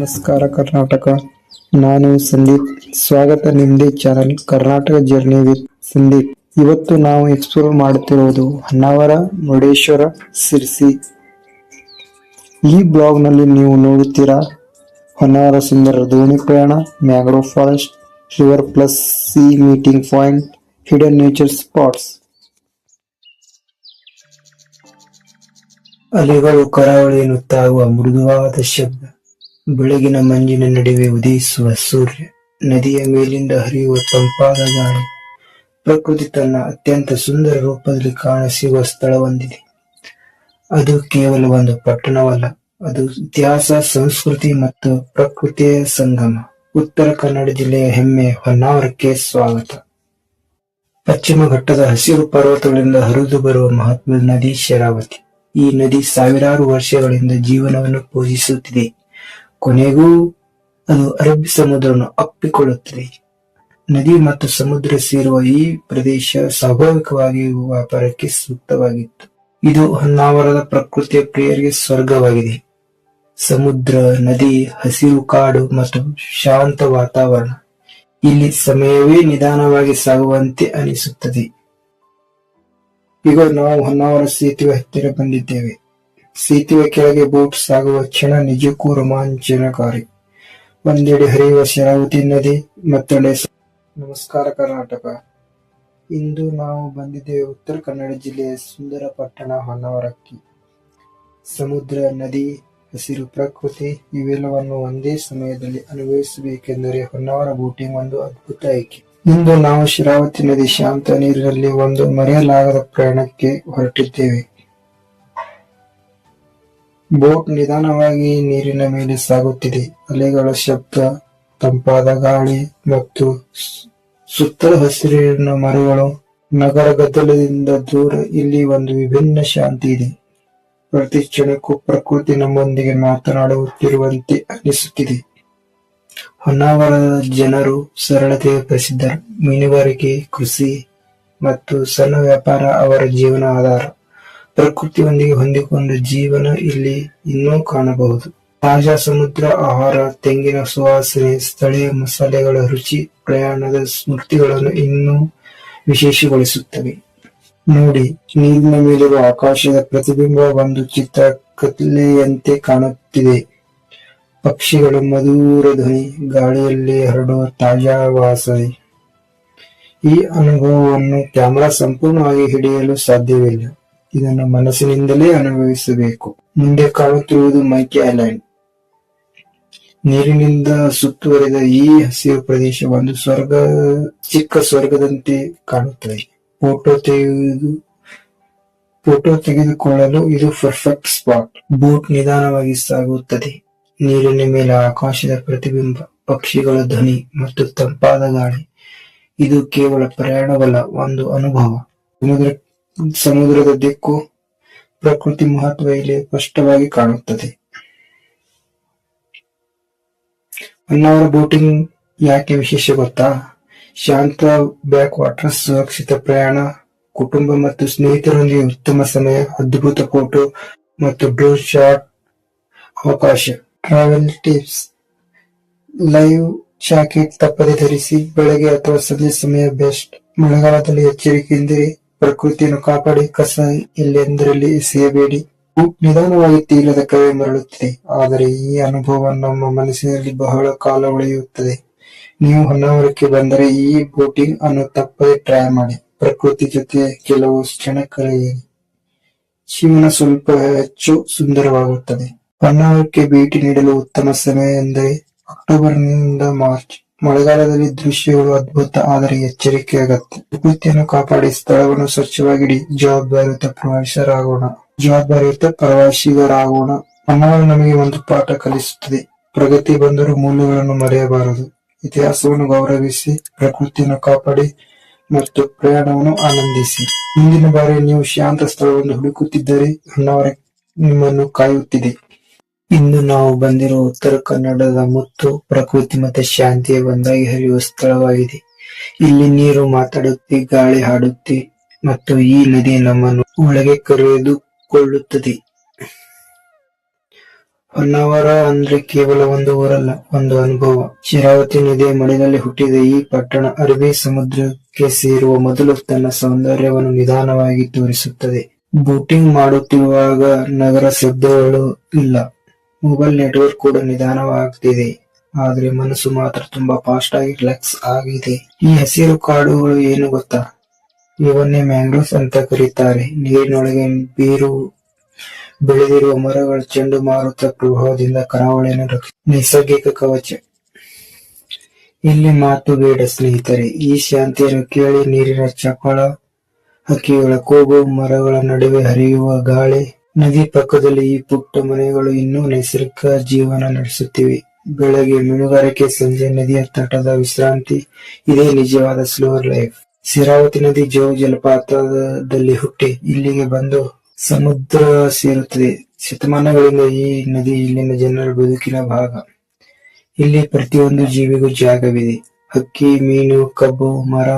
ನಮಸ್ಕಾರ ಕರ್ನಾಟಕ. ನಾನು ಸಂದೀಪ್. ಸ್ವಾಗತ ನಿಮ್ದೇ channel Karnataka journey with Sandeep. ಇವತ್ತು ನಾವು ಎಕ್ಸ್ಪ್ಲೋರ್ ಮಾಡುತ್ತಿರುವುದು ಹೊನ್ನಾವರ, ಮುರುಡೇಶ್ವರ, ಸಿರ್ಸಿ. ಈ ಬ್ಲಾಗ್ ನಲ್ಲಿ ನೀವು ನೋಡುತ್ತೀರಾ ಹೊನ್ನಾವರ ಸುಂದರ ದೋಣಿ ಪ್ರಯಾಣ, mangrove forest, river plus C meeting point, hidden nature spots. ಅಲೆಗಳು ಕರಾವಳಿಯನ್ನು ತಾಗುವ ಮೃದುವಾದ ಶಬ್ದ, ಬೆಳಗಿನ ಮಂಜಿನ ನಡುವೆ ಉದಯಿಸುವ ಸೂರ್ಯ, ನದಿಯ ಮೇಲಿಂದ ಹರಿಯುವ ತಂಪಾದ ಗಾಳಿ. ಪ್ರಕೃತಿ ತನ್ನ ಅತ್ಯಂತ ಸುಂದರ ರೂಪದಲ್ಲಿ ಕಾಣಸಿಗುವ ಸ್ಥಳವೊಂದಿದೆ. ಅದು ಕೇವಲ ಒಂದು ಪಟ್ಟಣವಲ್ಲ, ಅದು ಇತಿಹಾಸ, ಸಂಸ್ಕೃತಿ ಮತ್ತು ಪ್ರಕೃತಿಯ ಸಂಗಮ. ಉತ್ತರ ಕನ್ನಡ ಜಿಲ್ಲೆಯ ಹೆಮ್ಮೆ ಹೊನ್ನಾವರಕ್ಕೆ ಸ್ವಾಗತ. ಪಶ್ಚಿಮ ಘಟ್ಟದ ಹಸಿರು ಪರ್ವತಗಳಿಂದ ಹರಿದು ಬರುವ ಮಹತ್ವದ ನದಿ ಶರಾವತಿ. ಈ ನದಿ ಸಾವಿರಾರು ವರ್ಷಗಳಿಂದ ಜೀವನವನ್ನು ಪೋಷಿಸುತ್ತಿದೆ. ಕೊನೆಗೂ ಅದು ಅರಬ್ಬಿ ಸಮುದ್ರವನ್ನು ಅಪ್ಪಿಕೊಳ್ಳುತ್ತದೆ. ನದಿ ಮತ್ತು ಸಮುದ್ರ ಸೇರುವ ಈ ಪ್ರದೇಶ ಸ್ವಾಭಾವಿಕವಾಗಿ ವ್ಯಾಪಾರಕ್ಕೆ ಸೂಕ್ತವಾಗಿತ್ತು. ಇದು ಹೊನ್ನಾವರದ ಪ್ರಕೃತಿಯ ಪ್ರಿಯರಿಗೆ ಸ್ವರ್ಗವಾಗಿದೆ. ಸಮುದ್ರ, ನದಿ, ಹಸಿರು ಕಾಡು ಮತ್ತು ಶಾಂತ ವಾತಾವರಣ. ಇಲ್ಲಿ ಸಮಯವೇ ನಿಧಾನವಾಗಿ ಸಾಗುವಂತೆ ಅನಿಸುತ್ತದೆ. ಈಗ ನಾವು ಹೊನ್ನಾವರ ಸೇತುವೆ ಹತ್ತಿರ ಬಂದಿದ್ದೇವೆ. ಸೇತುವೆ ಕೆಳಗೆ ಬೋಟ್ ಸಾಗುವ ಕ್ಷಣ ನಿಜಕ್ಕೂ ರೋಮಾಂಚನಕಾರಿ. ಒಂದೆಡೆ ಹರಿಯುವ ಶರಾವತಿ ನದಿ, ಮತ್ತೊಂದೆ ನಮಸ್ಕಾರ ಕರ್ನಾಟಕ. ಇಂದು ನಾವು ಬಂದಿದ್ದೇವೆ ಉತ್ತರ ಕನ್ನಡ ಜಿಲ್ಲೆಯ ಸುಂದರ ಪಟ್ಟಣ ಹೊನ್ನಾವರಕ್ಕೆ. ಸಮುದ್ರ, ನದಿ, ಹಸಿರು ಪ್ರಕೃತಿ ಇವೆಲ್ಲವನ್ನು ಒಂದೇ ಸಮಯದಲ್ಲಿ ಅನುಭವಿಸಬೇಕೆಂದರೆ ಹೊನ್ನಾವರ ಬೋಟಿಂಗ್ ಒಂದು ಅದ್ಭುತ ಆಯ್ಕೆ. ಇಂದು ನಾವು ಶರಾವತಿ ನದಿ ಶಾಂತ ನೀರಿನಲ್ಲಿ ಒಂದು ಮರೆಯಲಾಗದ ಪ್ರಯಾಣಕ್ಕೆ ಹೊರಟಿದ್ದೇವೆ. ಬೋಟ್ ನಿಧಾನವಾಗಿ ನೀರಿನ ಮೇಲೆ ಸಾಗುತ್ತಿದೆ. ಅಲೆಗಳ ಶಬ್ದ, ತಂಪಾದ ಗಾಳಿ ಮತ್ತು ಸುತ್ತಲ ಹಸಿರಿನ ಮರಗಳು. ನಗರ ಗದ್ದಲದಿಂದ ದೂರ ಇಲ್ಲಿ ಒಂದು ವಿಭಿನ್ನ ಶಾಂತಿ ಇದೆ. ಪ್ರತಿ ಕ್ಷಣಕ್ಕೂ ಪ್ರಕೃತಿ ನಮ್ಮೊಂದಿಗೆ ಮಾತನಾಡುತ್ತಿರುವಂತೆ ಅನಿಸುತ್ತಿದೆ. ಹೊನ್ನಾವರದ ಜನರು ಸರಳತೆಗೆ ಪ್ರಸಿದ್ಧರು. ಮೀನುಗಾರಿಕೆ, ಕೃಷಿ ಮತ್ತು ಸಣ್ಣ ವ್ಯಾಪಾರ ಅವರ ಜೀವನ ಆಧಾರ. ಪ್ರಕೃತಿಯೊಂದಿಗೆ ಹೊಂದಿಕೊಂಡ ಜೀವನ ಇಲ್ಲಿ ಇನ್ನೂ ಕಾಣಬಹುದು. ತಾಜಾ ಸಮುದ್ರ ಆಹಾರ, ತೆಂಗಿನ ಸುವಾಸನೆ, ಸ್ಥಳೀಯ ಮಸಾಲೆಗಳ ರುಚಿ ಪ್ರಯಾಣದ ಸ್ಮೃತಿಗಳನ್ನು ಇನ್ನೂ ವಿಶೇಷಗೊಳಿಸುತ್ತವೆ. ನೋಡಿ, ನೀರಿನ ಮೇಲಿರುವ ಆಕಾಶದ ಪ್ರತಿಬಿಂಬ ಒಂದು ಚಿತ್ರಕಲೆಯಂತೆ ಕಾಣುತ್ತಿದೆ. ಪಕ್ಷಿಗಳ ಮಧುರ ಧ್ವನಿ, ಗಾಳಿಯಲ್ಲಿ ಹರಡುವ ತಾಜಾ ವಾಸನೆ. ಈ ಅನುಭವವನ್ನು ಕ್ಯಾಮೆರಾ ಸಂಪೂರ್ಣವಾಗಿ ಹಿಡಿಯಲು ಸಾಧ್ಯವಿಲ್ಲ. ಇದನ್ನು ಮನಸ್ಸಿನಿಂದಲೇ ಅನುಭವಿಸಬೇಕು. ಮುಂದೆ ಕಾಣುತ್ತಿರುವುದು ಮೈಕಿ ಐಲ್ಯಾಂಡ್. ನೀರಿನಿಂದ ಸುತ್ತುವರಿದ ಈ ಹಸಿರು ಪ್ರದೇಶ ಒಂದು ಚಿಕ್ಕ ಸ್ವರ್ಗದಂತೆ ಕಾಣುತ್ತದೆ. ಫೋಟೋ ತೆಗೆದುಕೊಳ್ಳಲು ಇದು ಪರ್ಫೆಕ್ಟ್ ಸ್ಪಾಟ್. ಬೋಟ್ ನಿಧಾನವಾಗಿ ಸಾಗುತ್ತದೆ. ನೀರಿನ ಮೇಲೆ ಆಕಾಶದ ಪ್ರತಿಬಿಂಬ, ಪಕ್ಷಿಗಳ ಧ್ವನಿ ಮತ್ತು ತಂಪಾದ ಗಾಳಿ. ಇದು ಕೇವಲ ಪ್ರಯಾಣವಲ್ಲ, ಒಂದು ಅನುಭವ. ಸಮುದ್ರದ ದಿಕ್ಕು, ಪ್ರಕೃತಿ ಮಹತ್ವ ಇಲ್ಲಿ ಸ್ಪಷ್ಟವಾಗಿ ಕಾಣುತ್ತದೆ. ಹೊನ್ನಾವರ ಬೋಟಿಂಗ್ ಯಾಕೆ ವಿಶೇಷ ಗೊತ್ತಾ? ಶಾಂತ ಬ್ಯಾಕ್ ವಾಟರ್, ಸುರಕ್ಷಿತ ಪ್ರಯಾಣ, ಕುಟುಂಬ ಮತ್ತು ಸ್ನೇಹಿತರೊಂದಿಗೆ ಉತ್ತಮ ಸಮಯ, ಅದ್ಭುತ ಫೋಟೋ ಮತ್ತು ಡ್ರೋನ್ ಶಾಟ್ ಅವಕಾಶ. ಟ್ರಾವೆಲ್ ಟಿಪ್ಸ್: ಲೈವ್ ಜಾಕೆಟ್ ತಪ್ಪದೆ ಧರಿಸಿ. ಬೆಳಗ್ಗೆ ಅಥವಾ ಸಂಜೆ ಸಮಯ ಬೆಸ್ಟ್. ಮಳೆಗಾಲದಲ್ಲಿ ಎಚ್ಚರಿಕೆಯಿಂದಿರಿ. ಪ್ರಕೃತಿಯನ್ನು ಕಾಪಾಡಿ. ಕಸ ಎಲ್ಲೆಂದರಲ್ಲಿ ಎಸೆಯಬೇಡಿ. ನಿಧಾನವಾಗಿ ತೀರದ ಕರೆ ಮರಳುತ್ತಿದೆ, ಆದರೆ ಈ ಅನುಭವ ನಮ್ಮ ಮನಸ್ಸಿನಲ್ಲಿ ಬಹಳ ಕಾಲ ಉಳಿಯುತ್ತದೆ. ನೀವು ಹೊನ್ನಾವರಕ್ಕೆ ಬಂದರೆ ಈ ಬೋಟಿಂಗ್ ಅನ್ನು ತಪ್ಪದೆ ಟ್ರೈ ಮಾಡಿ. ಪ್ರಕೃತಿ ಜೊತೆ ಕೆಲವು ಕ್ಷಣ ಕಳೆಯಿರಿ. ಜೀವನ ಸ್ವಲ್ಪ ಹೆಚ್ಚು ಸುಂದರವಾಗುತ್ತದೆ. ಹೊನ್ನಾವರಕ್ಕೆ ಭೇಟಿ ನೀಡಲು ಉತ್ತಮ ಸಮಯ ಎಂದರೆ ಅಕ್ಟೋಬರ್ನಿಂದ ಮಾರ್ಚ್. ಮಳೆಗಾಲದಲ್ಲಿ ದೃಶ್ಯಗಳು ಅದ್ಭುತ, ಆದರೆ ಎಚ್ಚರಿಕೆ ಅಗತ್ಯ. ಪ್ರಕೃತಿಯನ್ನು ಕಾಪಾಡಿ, ಸ್ಥಳವನ್ನು ಸ್ವಚ್ಛವಾಗಿಡಿ. ಜವಾಬ್ದಾರಿಯುತ ಪ್ರವಾಸಿಗರಾಗೋಣ. ಹೊನ್ನಾವರ ನಮಗೆ ಒಂದು ಪಾಠ ಕಲಿಸುತ್ತದೆ. ಪ್ರಗತಿ ಬಂದರೂ ಮೂಲ್ಯಗಳನ್ನು ಮರೆಯಬಾರದು. ಇತಿಹಾಸವನ್ನು ಗೌರವಿಸಿ, ಪ್ರಕೃತಿಯನ್ನು ಕಾಪಾಡಿ ಮತ್ತು ಪ್ರಯಾಣವನ್ನು ಆನಂದಿಸಿ. ಮುಂದಿನ ಬಾರಿ ನೀವು ಶಾಂತ ಸ್ಥಳವನ್ನು ಹುಡುಕುತ್ತಿದ್ದರೆ ಹೊನ್ನಾವರ ನಿಮ್ಮನ್ನು ಕಾಯುತ್ತಿದೆ. ಇಂದು ನಾವು ಬಂದಿರುವ ಉತ್ತರ ಕನ್ನಡದ ಮುತ್ತು ಪ್ರಕೃತಿ ಮತ್ತು ಶಾಂತಿಯ ಒಂದಾಗಿ ಹರಿಯುವ ಸ್ಥಳವಾಗಿದೆ. ಇಲ್ಲಿ ನೀರು ಮಾತಾಡುತ್ತೆ, ಗಾಳಿ ಹಾಡುತ್ತೆ ಮತ್ತು ಈ ನದಿ ನಮ್ಮನ್ನು ಒಳಗೆ ಕರೆದುಕೊಳ್ಳುತ್ತದೆ. ಹೊನ್ನಾವರ ಅಂದ್ರೆ ಕೇವಲ ಒಂದು ಊರಲ್ಲ, ಒಂದು ಅನುಭವ. ಶರಾವತಿ ನದಿಯ ಮಡಿಲಲ್ಲಿ ಹುಟ್ಟಿದ ಈ ಪಟ್ಟಣ ಅರಬ್ಬಿ ಸಮುದ್ರಕ್ಕೆ ಸೇರುವ ಮೊದಲು ತನ್ನ ಸೌಂದರ್ಯವನ್ನು ನಿಧಾನವಾಗಿ ತೋರಿಸುತ್ತದೆ. ಬೋಟಿಂಗ್ ಮಾಡುತ್ತಿರುವಾಗ ನಗರ ಶಬ್ದಗಳು ಇಲ್ಲ, ಮೊಬೈಲ್ ನೆಟ್ವರ್ಕ್ ಕೂಡ ನಿಧಾನವಾಗ್ತಿದೆ, ಆದ್ರೆ ಮನಸ್ಸು ಮಾತ್ರ ತುಂಬಾ ಫಾಸ್ಟ್ ಆಗಿ ರಿಲ್ಯಾಕ್ಸ್ ಆಗಿದೆ. ಈ ಹಸಿರು ಕಾಡುಗಳು ಏನು ಗೊತ್ತಾ? ಇವನ್ನೇ ಮ್ಯಾಂಗ್ರೋವ್ಸ್ ಅಂತ ಕರೀತಾರೆ. ನೀರಿನೊಳಗೆ ಬೇರು ಬೆಳೆದಿರುವ ಮರಗಳು ಚಂಡಮಾರುತ ಪ್ರಭಾವದಿಂದ ಕರಾವಳಿಯನ್ನು ನೈಸರ್ಗಿಕ ಕವಚ. ಇಲ್ಲಿ ಮಾತು ಬೇಡ ಸ್ನೇಹಿತರೆ, ಈ ಶಾಂತಿಯನ್ನು ಕೇಳಿ. ನೀರಿನ ಚಪಳ, ಹಕ್ಕಿಗಳ ಕೂಗು, ಮರಗಳ ನಡುವೆ ಹರಿಯುವ ಗಾಳಿ, ನದಿ ಪಕ್ಕದಲ್ಲಿ ಈ ಪುಟ್ಟ ಮನೆಗಳು ಇನ್ನೂ ನೈಸರ್ಗಿಕ ಜೀವನ ನಡೆಸುತ್ತಿವೆ. ಬೆಳಗ್ಗೆ ಮೀನುಗಾರಿಕೆ, ಸಂಜೆ ನದಿಯ ತಟದ ವಿಶ್ರಾಂತಿ. ಇದೇ ನಿಜವಾದ ಸ್ಲೋ ಲೈಫ್. ಶರಾವತಿ ನದಿ ಜೋಗ ಜಲಪಾತದಲ್ಲಿ ಹುಟ್ಟಿ ಇಲ್ಲಿಗೆ ಬಂದು ಸಮುದ್ರ ಸೇರುತ್ತದೆ. ಶತಮಾನಗಳಿಂದ ಈ ನದಿ ಇಲ್ಲಿನ ಜನರ ಬದುಕಿನ ಭಾಗ. ಇಲ್ಲಿ ಪ್ರತಿಯೊಂದು ಜೀವಿಗೂ ಜಾಗವಿದೆ. ಹಕ್ಕಿ, ಮೀನು, ಕಬ್ಬು, ಮರ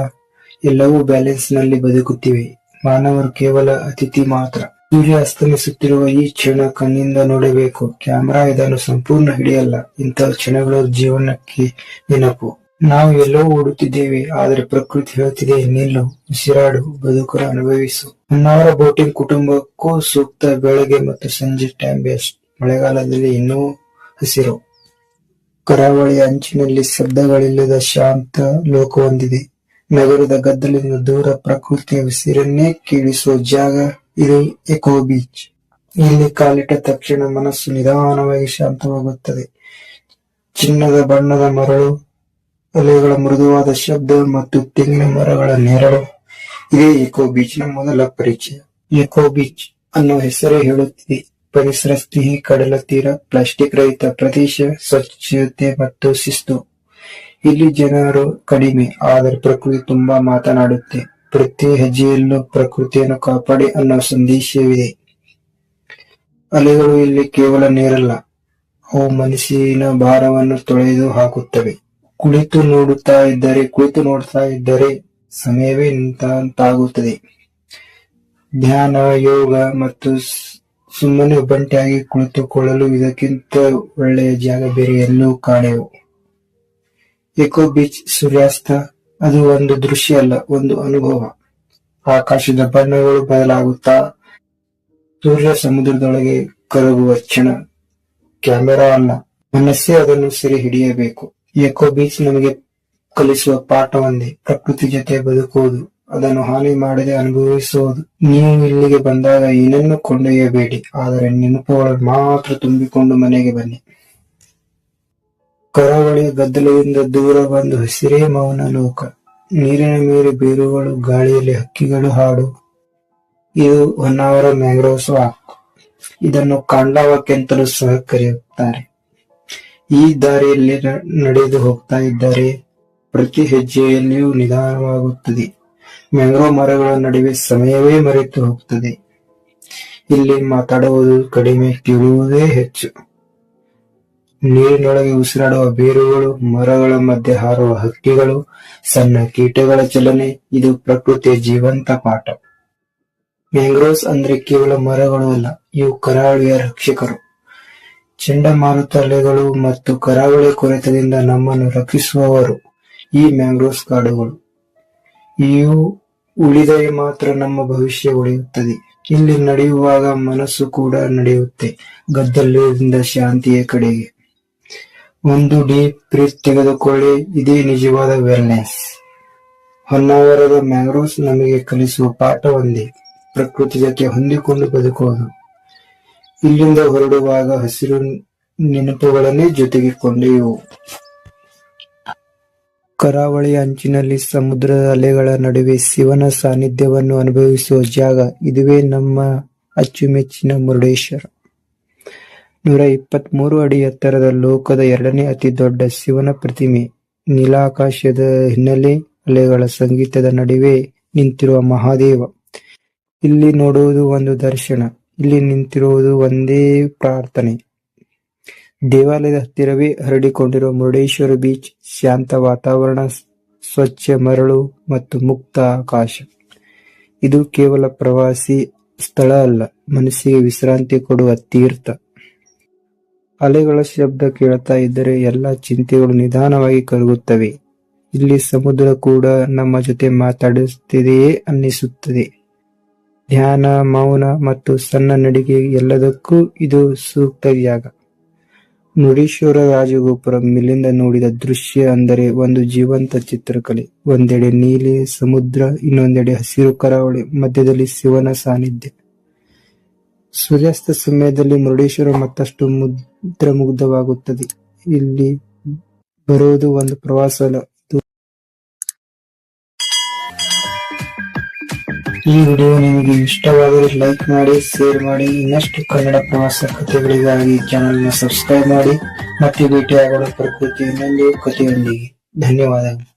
ಎಲ್ಲವೂ ಬ್ಯಾಲೆನ್ಸ್ ನಲ್ಲಿ ಬದುಕುತ್ತಿವೆ. ಮಾನವರು ಕೇವಲ ಅತಿಥಿ ಮಾತ್ರ. ಸೂರ್ಯ ಅಸ್ತಮಿಸುತ್ತಿರುವ ಈ ಕ್ಷಣ ಕಣ್ಣಿಂದ ನೋಡಬೇಕು. ಕ್ಯಾಮೆರಾ ಇದನ್ನು ಸಂಪೂರ್ಣ ಹಿಡಿಯಲ್ಲ. ಇಂತಹ ಕ್ಷಣಗಳು ಜೀವನಕ್ಕೆ ನೆನಪು. ನಾವು ಎಲ್ಲೋ ಓಡುತ್ತಿದ್ದೇವೆ, ಆದರೆ ಪ್ರಕೃತಿ ಹೇಳ್ತಿದೆ, ನಿಲ್ಲು, ಉಸಿರಾಡು, ಬದುಕನ್ನು ಅನುಭವಿಸು. ಹೊನ್ನಾವರ ಬೋಟಿಂಗ್ ಕುಟುಂಬಕ್ಕೂ ಸೂಕ್ತ. ಬೆಳಗ್ಗೆ ಮತ್ತು ಸಂಜೆ ಟೈಮ್ ಬೆಸ್ಟ್. ಮಳೆಗಾಲದಲ್ಲಿ ಇನ್ನೂ ಹಸಿರು. ಕರಾವಳಿಯ ಅಂಚಿನಲ್ಲಿ ಶಬ್ದಗಳಿಲ್ಲದ ಶಾಂತ ಲೋಕವೊಂದಿದೆ. ನಗರದ ಗದ್ದಲದಿಂದ ದೂರ ಪ್ರಕೃತಿಯ ಉಸಿರನ್ನೇ ಕೇಳಿಸುವ ಜಾಗ ಇದು ಎಕೋ ಬೀಚ್. ಇಲ್ಲಿ ಕಾಲಿಟ್ಟ ತಕ್ಷಣ ಮನಸ್ಸು ನಿಧಾನವಾಗಿ ಶಾಂತವಾಗುತ್ತದೆ. ಚಿನ್ನದ ಬಣ್ಣದ ಮರಳು, ಅಲೆಗಳ ಮೃದುವಾದ ಶಬ್ದ ಮತ್ತು ತೆಂಗಿನ ಮರಗಳ ನೆರಳು. ಇದೇ ಎಕೋ ಬೀಚ್ ನ ಮೊದಲ ಪರಿಚಯ. ಎಕೋ ಬೀಚ್ ಅನ್ನೋ ಹೆಸರೇ ಹೇಳುತ್ತಿದೆ, ಪರಿಸರ ಸ್ನೇಹಿ ಕಡಲ ತೀರ, ಪ್ಲಾಸ್ಟಿಕ್ ರಹಿತ ಪ್ರದೇಶ, ಸ್ವಚ್ಛತೆ ಮತ್ತು ಶಿಸ್ತು. ಇಲ್ಲಿ ಜನರು ಕಡಿಮೆ, ಆದರೆ ಪ್ರಕೃತಿ ತುಂಬಾ ಮಾತನಾಡುತ್ತೆ. ಪ್ರತಿ ಹೆಜ್ಜೆಯಲ್ಲೂ ಪ್ರಕೃತಿಯನ್ನು ಕಾಪಾಡಿ ಅನ್ನೋ ಸಂದೇಶವಿದೆ. ಅಲೆಗಳು ಇಲ್ಲಿ ಕೇವಲ ನೀರಲ್ಲ, ಅವು ಮನಸ್ಸಿನ ಭಾರವನ್ನು ತೊಳೆದು ಹಾಕುತ್ತವೆ. ಕುಳಿತು ನೋಡ್ತಾ ಇದ್ದರೆ ಸಮಯವೇ ನಿಂತಾಗುತ್ತದೆ. ಧ್ಯಾನ, ಯೋಗ ಮತ್ತು ಸುಮ್ಮನೆ ಒಬ್ಬಂಟಿಯಾಗಿ ಕುಳಿತುಕೊಳ್ಳಲು ಇದಕ್ಕಿಂತ ಒಳ್ಳೆಯ ಜಾಗ ಬೇರೆ ಎಲ್ಲೂ ಕಾಣೆವು. ಎಕೋ ಬೀಚ್ ಸೂರ್ಯಾಸ್ತ ಅದು ಒಂದು ದೃಶ್ಯ ಅಲ್ಲ, ಒಂದು ಅನುಭವ. ಆಕಾಶದ ಬಣ್ಣಗಳು ಬದಲಾಗುತ್ತಾ ಸೂರ್ಯ ಸಮುದ್ರದೊಳಗೆ ಕರಗುವ ಕ್ಷಣ. ಕ್ಯಾಮೆರಾ ಅಲ್ಲ, ಮನಸ್ಸೇ ಅದನ್ನು ಸೆರೆ ಹಿಡಿಯಬೇಕು. ಎಕೋ ಬೀಚ್ ನಮಗೆ ಕಲಿಸುವ ಪಾಠ ಒಂದೇ, ಪ್ರಕೃತಿ ಜೊತೆ ಬದುಕುವುದು, ಅದನ್ನು ಹಾನಿ ಮಾಡದೆ ಅನುಭವಿಸುವುದು. ನೀವು ಇಲ್ಲಿಗೆ ಬಂದಾಗ ಏನನ್ನು ಕೊಂಡೊಯ್ಯಬೇಡಿ, ಆದರೆ ನೆನಪುಗಳನ್ನು ಮಾತ್ರ ತುಂಬಿಕೊಂಡು ಮನೆಗೆ ಬನ್ನಿ. ಕರಾವಳಿಯ ಗದ್ದಲದಿಂದ ದೂರ ಬಂದು ಹಸಿರೇ ಮೌನ ಲೋಕ. ನೀರಿನ ಮೇಲೆ ಬೇರುಗಳು, ಗಾಳಿಯಲ್ಲಿ ಹಕ್ಕಿಗಳು ಹಾಡು. ಇದು ಹೊನ್ನಾವರ ಮ್ಯಾಂಗ್ರೋವ್ಸ್ ವಾಕ್. ಇದನ್ನು ಕಾಂಡ್ಲಾ ವಾಕ್ ಅಂತಲೂ ಸಹ ಕರೆಯುತ್ತಾರೆ. ಈ ದಾರಿಯಲ್ಲಿ ನಡೆದು ಹೋಗ್ತಾ ಇದ್ದರೆ ಪ್ರತಿ ಹೆಜ್ಜೆಯಲ್ಲಿಯೂ ನಿಧಾನವಾಗುತ್ತದೆ. ಮ್ಯಾಂಗ್ರೋವ್ ಮರಗಳ ನಡುವೆ ಸಮಯವೇ ಮರೆತು ಹೋಗ್ತದೆ. ಇಲ್ಲಿ ಮಾತಾಡುವುದು ಕಡಿಮೆ, ಕೇಳುವುದೇ ಹೆಚ್ಚು. ನೀರಿನೊಳಗೆ ಉಸಿರಾಡುವ ಬೇರುಗಳು, ಮರಗಳ ಮಧ್ಯೆ ಹಾರುವ ಹಕ್ಕಿಗಳು, ಸಣ್ಣ ಕೀಟಗಳ ಚಲನೆ, ಇದು ಪ್ರಕೃತಿಯ ಜೀವಂತ ಪಾಠ. ಮ್ಯಾಂಗ್ರೋವ್ಸ್ ಅಂದ್ರೆ ಕೇವಲ ಮರಗಳು ಅಲ್ಲ, ಇವು ಕರಾವಳಿಯ ರಕ್ಷಕರು. ಚಂಡಮಾರುತ, ಅಲೆಗಳು ಮತ್ತು ಕರಾವಳಿ ಕೊರೆತದಿಂದ ನಮ್ಮನ್ನು ರಕ್ಷಿಸುವವರು ಈ ಮ್ಯಾಂಗ್ರೋವ್ಸ್ ಕಾಡುಗಳು. ಇವು ಉಳಿದರೆ ಮಾತ್ರ ನಮ್ಮ ಭವಿಷ್ಯ ಉಳಿಯುತ್ತದೆ. ಇಲ್ಲಿ ನಡೆಯುವಾಗ ಮನಸ್ಸು ಕೂಡ ನಡೆಯುತ್ತೆ, ಗದ್ದಲದಿಂದ ಶಾಂತಿಯ ಕಡೆಗೆ. ಒಂದು ಡೀಪ್ ಬ್ರೀತ್ ತೆಗೆದುಕೊಳ್ಳಿ, ಇದೇ ನಿಜವಾದ ವೆಲ್ನೆಸ್. ಹೊನ್ನಾವರದ ಮ್ಯಾಂಗ್ರೋವ್ಸ್ ನಮಗೆ ಕಲಿಸುವ ಪಾಠ ಒಂದೇ, ಪ್ರಕೃತಿ ಜೊತೆ ಹೊಂದಿಕೊಂಡು ಬದುಕುವುದು. ಇಲ್ಲಿಂದ ಹೊರಡುವಾಗ ಹಸಿರು ನೆನಪುಗಳನ್ನೇ ಜೊತೆಗೆ ಕೊಂಡೊಯ್ಯುವು. ಕರಾವಳಿಯ ಅಂಚಿನಲ್ಲಿ ಸಮುದ್ರದ ಅಲೆಗಳ ನಡುವೆ ಶಿವನ ಸಾನ್ನಿಧ್ಯವನ್ನು ಅನುಭವಿಸುವ ಜಾಗ. ಇದುವೇ ನಮ್ಮ ಅಚ್ಚುಮೆಚ್ಚಿನ ಮುರುಡೇಶ್ವರ. 123 ಅಡಿ ಎತ್ತರದ ಲೋಕದ 2ನೇ ಅತಿ ದೊಡ್ಡ ಶಿವನ ಪ್ರತಿಮೆ. ನೀಲಾಕಾಶದ ಹಿನ್ನೆಲೆ, ಅಲೆಗಳ ಸಂಗೀತದ ನಡುವೆ ನಿಂತಿರುವ ಮಹಾದೇವ. ಇಲ್ಲಿ ನೋಡುವುದು ಒಂದು ದರ್ಶನ, ಇಲ್ಲಿ ನಿಂತಿರುವುದು ಒಂದೇ ಪ್ರಾರ್ಥನೆ. ದೇವಾಲಯದ ಹತ್ತಿರವೇ ಹರಡಿಕೊಂಡಿರುವ ಮುರುಡೇಶ್ವರ ಬೀಚ್. ಶಾಂತ ವಾತಾವರಣ, ಸ್ವಚ್ಛ ಮರಳು ಮತ್ತು ಮುಕ್ತ ಆಕಾಶ. ಇದು ಕೇವಲ ಪ್ರವಾಸಿ ಸ್ಥಳ ಅಲ್ಲ, ಮನಸ್ಸಿಗೆ ವಿಶ್ರಾಂತಿ ಕೊಡುವ ತೀರ್ಥ. ಅಲೆಗಳ ಶಬ್ದ ಕೇಳ್ತಾ ಇದ್ದರೆ ಎಲ್ಲ ಚಿಂತೆಗಳು ನಿಧಾನವಾಗಿ ಕರಗುತ್ತವೆ. ಇಲ್ಲಿ ಸಮುದ್ರ ಕೂಡ ನಮ್ಮ ಜೊತೆ ಮಾತಾಡುತ್ತಿದೆಯೇ ಅನ್ನಿಸುತ್ತದೆ. ಧ್ಯಾನ, ಮೌನ ಮತ್ತು ಸಣ್ಣ ನಡಿಗೆ ಎಲ್ಲದಕ್ಕೂ ಇದು ಸೂಕ್ತ ಜಾಗ. ಮುರುಡೇಶ್ವರ ರಾಜಗೋಪುರ ಮೇಲಿಂದ ನೋಡಿದ ದೃಶ್ಯ ಅಂದರೆ ಒಂದು ಜೀವಂತ ಚಿತ್ರಕಲೆ. ಒಂದೆಡೆ ನೀಲಿ ಸಮುದ್ರ, ಇನ್ನೊಂದೆಡೆ ಹಸಿರು ಕರಾವಳಿ, ಮಧ್ಯದಲ್ಲಿ ಶಿವನ ಸಾನ್ನಿಧ್ಯ. ಸೂರ್ಯಾಸ್ತ ಸಮಯದಲ್ಲಿ ಮುರುಡೇಶ್ವರ ಮತ್ತಷ್ಟು ಮಂತ್ರಮುಗ್ಧವಾಗುತ್ತದೆ. ಇಲ್ಲಿ ಬರೋದು ಒಂದು ಪ್ರವಾಸ ಅಲ್ಲ. ಈ ವಿಡಿಯೋ ನಿಮಗೆ ಇಷ್ಟವಾದರೆ ಲೈಕ್ ಮಾಡಿ, ಶೇರ್ ಮಾಡಿ. ಇನ್ನಷ್ಟು ಕನ್ನಡ ಪ್ರವಾಸ ಕಥೆಗಳಿಗಾಗಿ ಚಾನೆಲ್ ನ ಸಬ್ಸ್ಕ್ರೈಬ್ ಮಾಡಿ. ಮತ್ತೆ ಭೇಟಿಯಾಗಲು ಪ್ರಕೃತಿ ಇನ್ನೊಂದು ಕಥೆಯೊಂದಿಗೆ. ಧನ್ಯವಾದಗಳು.